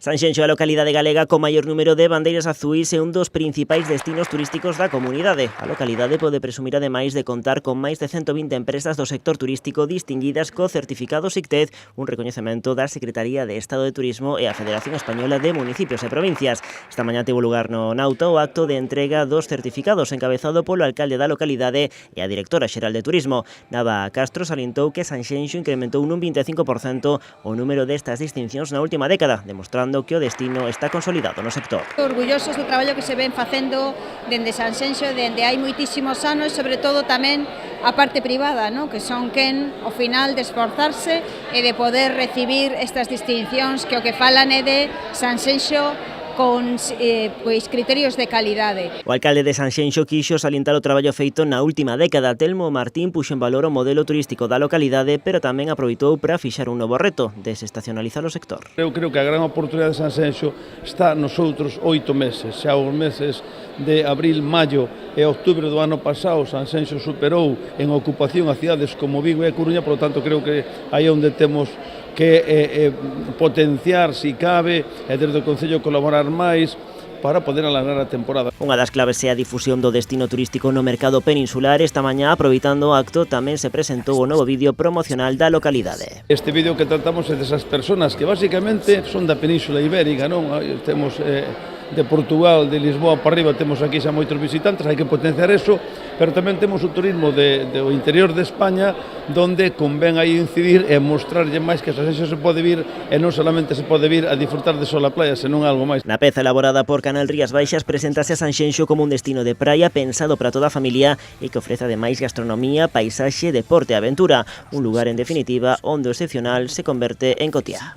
Sanxenxo é a localidade galega co maior número de bandeiras azuis e un dos principais destinos turísticos da comunidade. A localidade pode presumir ademais de contar con máis de 120 empresas do sector turístico distinguidas co certificado SICTED, un recoñecemento da Secretaría de Estado de Turismo e a Federación Española de Municipios e Provincias. Esta mañá tivo lugar no Nauta o acto de entrega dos certificados encabezado polo alcalde da localidade e a directora xeral de Turismo. Nava Castro salientou que Sanxenxo incrementou nun 25% o número destas distincións na última década, demostrando que o destino está consolidado no sector. Orgullosos do traballo que se ven facendo dende Sanxenxo, dende hai moitísimos anos, sobre todo tamén a parte privada, ¿no? Que son quen, ao final, de esforzarse e de poder recibir estas distincións que o que falan é de Sanxenxo con criterios de calidade. O alcalde de Sanxenxo quixo salientar o traballo feito na última década. Telmo Martín puxo en valor o modelo turístico da localidade, pero tamén aproveitou para fixar un novo reto, desestacionalizar o sector. Eu creo que a gran oportunidade de Sanxenxo está nos outros 8 meses, xa os meses de abril, maio e outubro do ano pasado. Sanxenxo superou en ocupación a cidades como Vigo e a Coruña, por lo tanto creo que aí onde temos que potenciar, si cabe, e desde o Concello colaborar máis para poder alargar a temporada. Unha das claves é a difusión do destino turístico no mercado peninsular. Esta mañá, aproveitando o acto, tamén se presentou o novo vídeo promocional da localidade. Este vídeo que tratamos é desas persoas que basicamente son da Península Ibérica, non? Temos de Portugal, de Lisboa para arriba, temos aquí xa moitos visitantes, hai que potenciar eso, pero tamén temos o turismo do interior de España, donde convén aí incidir e mostrarlle máis que Sanxenxo se pode vir e non solamente se pode vir a disfrutar de sol a playa, senón algo máis. Na peza elaborada por Canal Rías Baixas preséntase a Sanxenxo como un destino de praia pensado para toda a familia e que ofrece ademais gastronomía, paisaxe, deporte e aventura, un lugar en definitiva onde o excepcional se converte en cotiá.